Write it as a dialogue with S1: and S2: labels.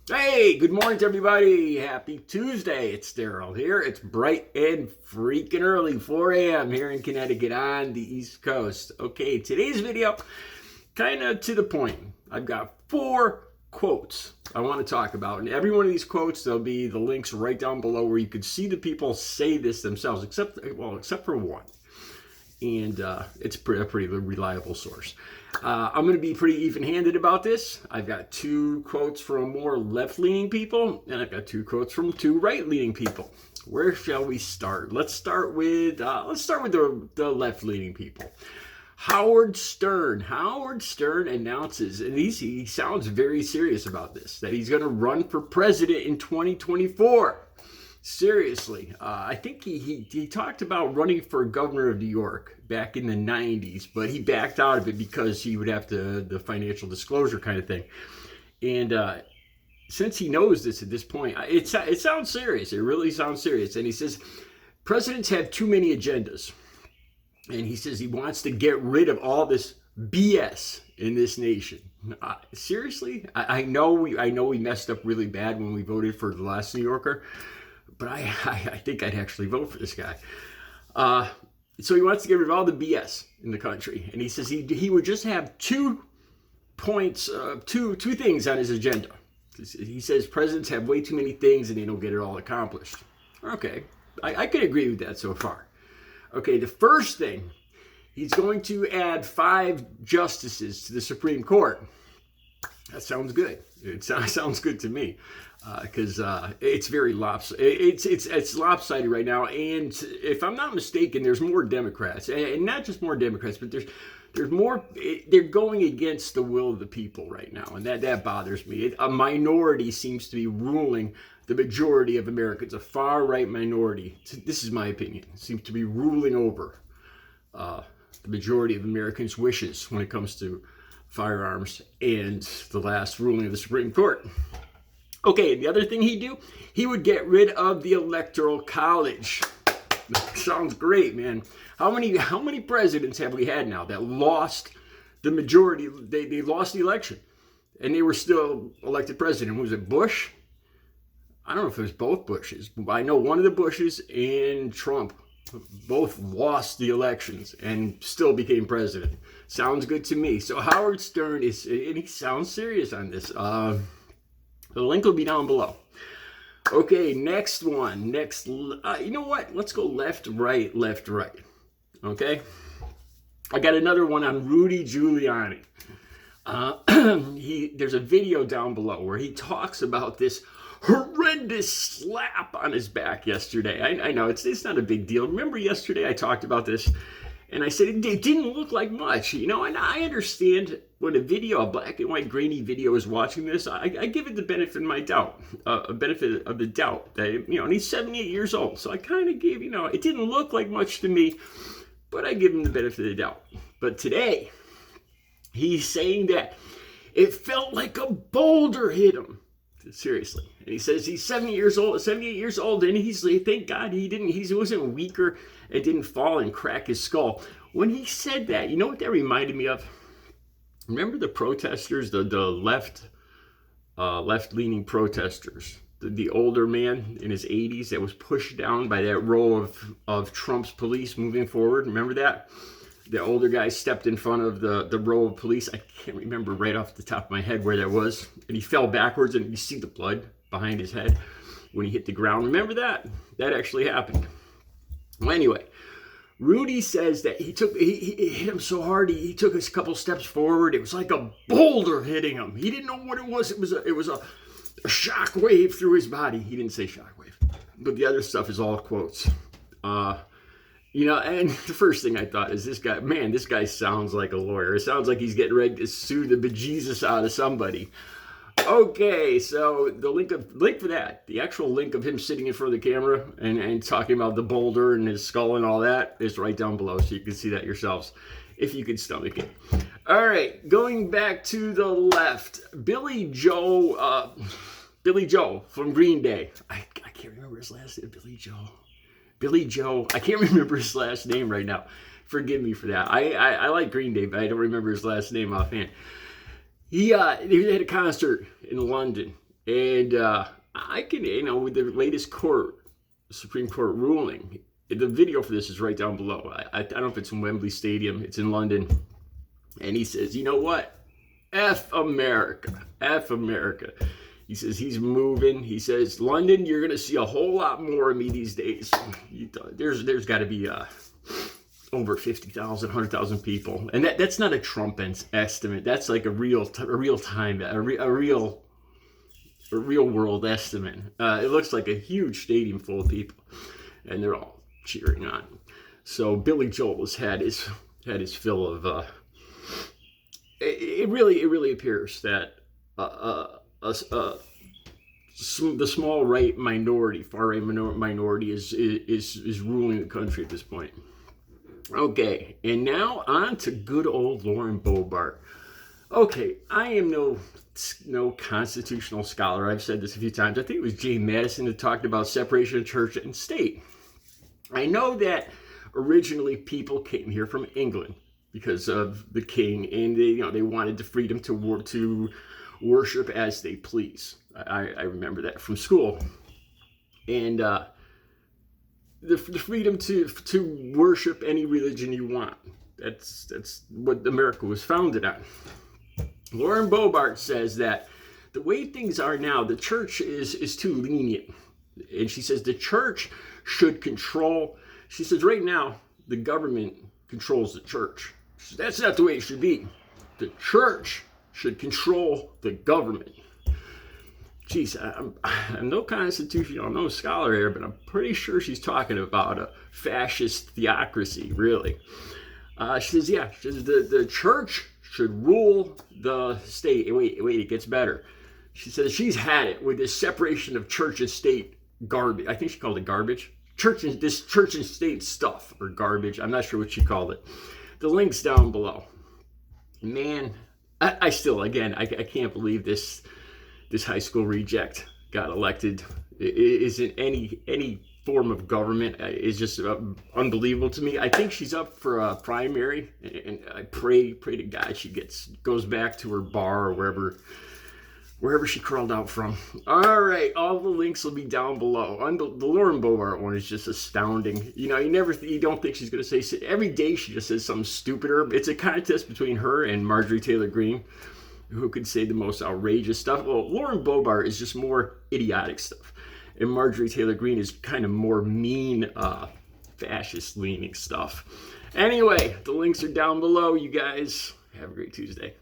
S1: Hey, good morning to everybody. Happy Tuesday. It's Daryl here. It's bright and freaking early, 4 a.m. here in Connecticut on the East Coast. Okay, today's video, kind of to the point. I've got 4 quotes I want to talk about. And every one of these quotes, there'll be the links right down below where you could see the people say this themselves, except for one. And it's a pretty reliable source. I'm going to be pretty even-handed about this. I've got 2 quotes from more left-leaning people, and I've got 2 quotes from 2 right-leaning people. Where shall we start? Let's start with the left-leaning people. Howard Stern. Howard Stern announces, and he sounds very serious about this, that he's going to run for president in 2024. Seriously, I think he talked about running for governor of New York back in the 90s, but he backed out of it because he would have to, the financial disclosure kind of thing. And since he knows this at this point, it sounds serious. It really sounds serious. And he says, presidents have too many agendas. And he says he wants to get rid of all this BS in this nation. Seriously, I know we messed up really bad when we voted for the last New Yorker. But I think I'd actually vote for this guy. So he wants to get rid of all the BS in the country. And he says he would just have 2 points, two things on his agenda. He says presidents have way too many things and they don't get it all accomplished. Okay, I could agree with that so far. Okay, the first thing, he's going to add 5 justices to the Supreme Court. That sounds good. It sounds good to me. Because it's very it's lopsided right now, and if I'm not mistaken, there's more Democrats, and not just more Democrats, but there's more. They're going against the will of the people right now, and that bothers me. A minority seems to be ruling the majority of Americans. A far right minority. This is my opinion. Seems to be ruling over the majority of Americans' wishes when it comes to firearms and the last ruling of the Supreme Court. Okay, the other thing he'd do, he would get rid of the Electoral College. Sounds great, man. How many presidents have we had now that lost the majority? They lost the election, and they were still elected president. Was it Bush? I don't know if it was both Bushes. I know one of the Bushes and Trump both lost the elections and still became president. Sounds good to me. So Howard Stern and he sounds serious on this. The link will be down below. Okay, next one. You know what? Let's go left, right. Okay? I got another one on Rudy Giuliani. There's a video down below where he talks about this horrendous slap on his back yesterday. I know, it's not a big deal. Remember yesterday I talked about this? And I said it didn't look like much, and I understand when a black and white grainy video is watching this, I give it the benefit of my doubt, a benefit of the doubt that, and he's 78 years old. So I kind of gave, it didn't look like much to me, but I give him the benefit of the doubt. But today, he's saying that it felt like a boulder hit him. Seriously. And he says he's 78 years old, and thank God he wasn't weaker and didn't fall and crack his skull. When he said that, you know what that reminded me of? Remember the protesters, the left-leaning protesters, the older man in his 80s that was pushed down by that row of Trump's police moving forward? Remember that? The older guy stepped in front of the row of police. I can't remember right off the top of my head where that was. And he fell backwards, and you see the blood behind his head when he hit the ground. Remember that? That actually happened. Well, anyway, Rudy says that he hit him so hard, he took a couple steps forward. It was like a boulder hitting him. He didn't know what it was. It was a shock wave through his body. He didn't say shock wave. But the other stuff is all quotes. And the first thing I thought is this guy sounds like a lawyer. It sounds like he's getting ready to sue the bejesus out of somebody. Okay, so the link for that, the actual link of him sitting in front of the camera and talking about the boulder and his skull and all that is right down below, so you can see that yourselves, if you can stomach it. All right, going back to the left, Billy Joe from Green Day. I can't remember his last name, Billy Joe. I can't remember his last name right now. Forgive me for that. I like Green Day, but I don't remember his last name offhand. He had a concert in London, And I can, with the latest Supreme Court ruling, the video for this is right down below. I don't know if it's in Wembley Stadium. It's in London. And he says, you know what? F America. F America. He says he's moving. He says, London, you're going to see a whole lot more of me these days. There's got to be over 50,000, 100,000 people. And that's not a Trump estimate. That's like a real world estimate. It looks like a huge stadium full of people. And they're all cheering on. So Billy Joel has had his fill of... It really appears that the small right minority, far right minority, is ruling the country at this point. Okay, and now on to good old Lauren Boebert. Okay, I am no constitutional scholar. I've said this a few times. I think it was James Madison that talked about separation of church and state. I know that originally people came here from England because of the king, and they wanted the freedom to worship as they please. I remember that from school, and the freedom to worship any religion you want. That's what America was founded on. Lauren Boebert says that the way things are now, the church is too lenient, and she says the church should control. She says right now the government controls the church. That's not the way it should be. The church should control the government. Geez, I'm no constitutional, no scholar here, but I'm pretty sure she's talking about a fascist theocracy, really. She says, the church should rule the state. Wait, it gets better. She says she's had it with this separation of church and state garbage. I think she called it garbage. This church and state stuff, or garbage. I'm not sure what she called it. The link's down below. Man, I still, again, I can't believe this high school reject got elected. Isn't any form of government is just unbelievable to me. I think she's up for a primary, and I pray to God she goes back to her bar or wherever she crawled out from. All right, all the links will be down below. The Lauren Boebert one is just astounding. You don't think she's going to say, every day she just says something stupider. It's a contest between her and Marjorie Taylor Greene, who could say the most outrageous stuff. Well, Lauren Boebert is just more idiotic stuff, and Marjorie Taylor Greene is kind of more mean, fascist-leaning stuff. Anyway, the links are down below, you guys. Have a great Tuesday.